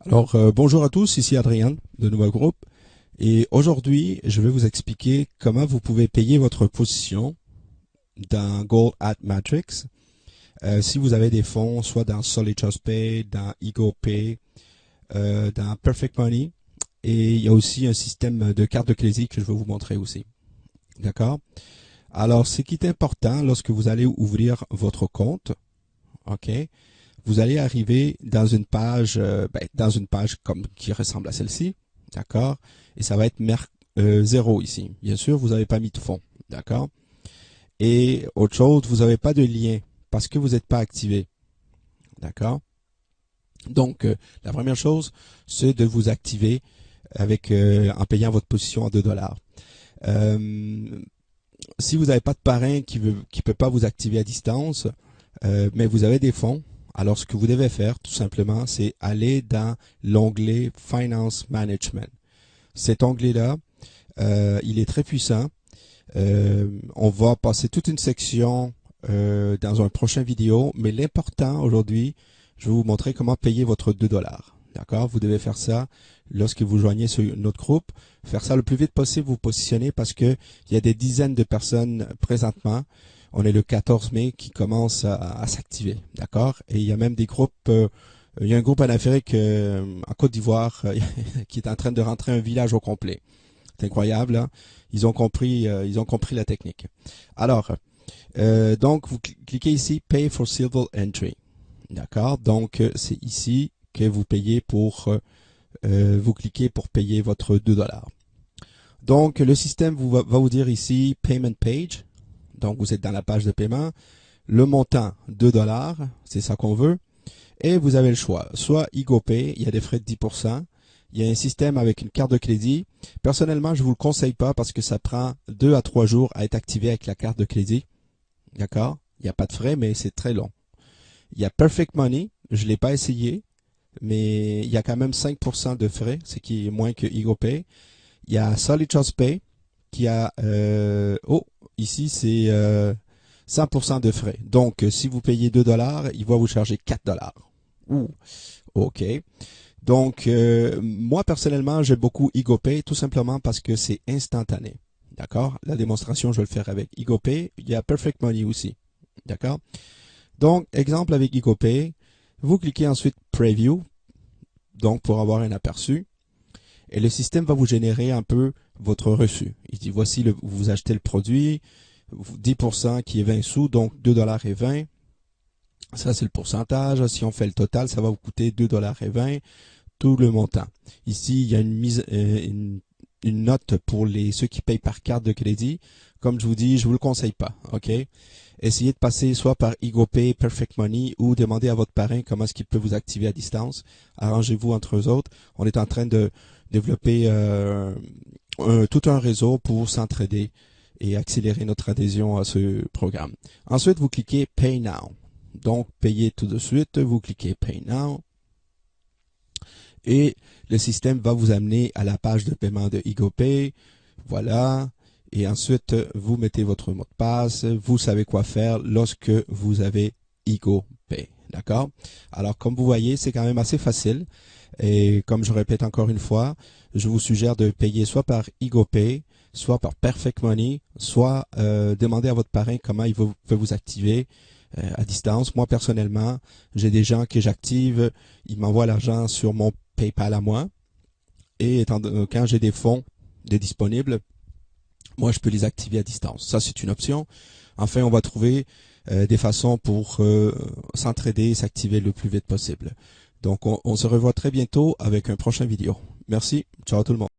Alors, bonjour à tous, ici Adrien de Nouveau Groupe et aujourd'hui, je vais vous expliquer comment vous pouvez payer votre position dans Gold at Matrix si vous avez des fonds soit dans Solid Trust Pay, dans EaglePay, dans Perfect Money et il y a aussi un système de carte de crédit que je vais vous montrer aussi. D'accord? Alors, ce qui est important lorsque vous allez ouvrir votre compte, ok? Vous allez arriver dans une page, comme qui ressemble à celle-ci, d'accord? Et ça va être 0 ici. Bien sûr, vous n'avez pas mis de fonds, d'accord? Et autre chose, vous n'avez pas de lien parce que vous n'êtes pas activé, d'accord? Donc, la première chose, c'est de vous activer en payant votre position à $2. Si vous n'avez pas de parrain qui peut pas vous activer à distance, mais vous avez des fonds, alors ce que vous devez faire, tout simplement, c'est aller dans l'onglet Finance Management. Cet onglet-là, il est très puissant. On va passer toute une section dans un prochain vidéo, mais l'important aujourd'hui, je vais vous montrer comment payer votre $2. D'accord? Vous devez faire ça lorsque vous joignez sur notre groupe. Faire ça le plus vite possible, vous positionnez parce que il y a des dizaines de personnes présentement. On est le 14 mai qui commence à s'activer. D'accord? Et il y a même des groupes, il y a un groupe en Afrique, en Côte d'Ivoire, qui est en train de rentrer un village au complet. C'est incroyable, hein? Ils ont compris la technique. Alors, donc vous cliquez ici Pay for Civil Entry. D'accord? Donc, c'est ici que vous payez vous cliquez pour payer votre $2. Donc, le système va vous dire ici Payment Page. Donc, vous êtes dans la page de paiement. Le montant, $2, c'est ça qu'on veut. Et vous avez le choix. Soit EaglePay, il y a des frais de 10%. Il y a un système avec une carte de crédit. Personnellement, je vous le conseille pas parce que ça prend 2 à 3 jours à être activé avec la carte de crédit. D'accord? Il n'y a pas de frais, mais c'est très long. Il y a Perfect Money. Je l'ai pas essayé, mais il y a quand même 5% de frais, ce qui est moins que EaglePay. Il y a Solid Trust Pay qui a ici c'est 100% de frais. Donc si vous payez $2, il va vous charger $4. Ouh, ok. Donc moi personnellement j'aime beaucoup EaglePay tout simplement parce que c'est instantané. D'accord? La démonstration je vais le faire avec EaglePay. Il y a Perfect Money aussi. D'accord? Donc exemple avec EaglePay, vous cliquez ensuite Preview, donc pour avoir un aperçu. Et le système va vous générer un peu votre reçu. Il dit, voici, vous achetez le produit, 10% qui est 20 sous, donc $2,20. Ça, c'est le pourcentage. Si on fait le total, ça va vous coûter $2,20, tout le montant. Ici, il y a une note pour ceux qui payent par carte de crédit. Comme je vous dis, je vous le conseille pas, ok? Essayez de passer soit par EaglePay, Perfect Money ou demandez à votre parrain comment est-ce qu'il peut vous activer à distance. Arrangez-vous entre eux autres. On est en train de développer tout un réseau pour s'entraider et accélérer notre adhésion à ce programme. Ensuite, vous cliquez Pay Now. Donc, payez tout de suite. Vous cliquez Pay Now. Et le système va vous amener à la page de paiement de EaglePay. Voilà. Et ensuite, vous mettez votre mot de passe. Vous savez quoi faire lorsque vous avez EaglePay. D'accord? Alors, comme vous voyez, c'est quand même assez facile. Et comme je répète encore une fois, je vous suggère de payer soit par EaglePay, soit par Perfect Money, soit demander à votre parrain comment il peut vous activer à distance. Moi, personnellement, j'ai des gens que j'active, ils m'envoient l'argent sur mon PayPal à moi. Et quand j'ai des fonds disponibles, moi, je peux les activer à distance. Ça, c'est une option. Enfin, on va trouver des façons pour s'entraider et s'activer le plus vite possible. Donc, on se revoit très bientôt avec un prochain vidéo. Merci. Ciao tout le monde.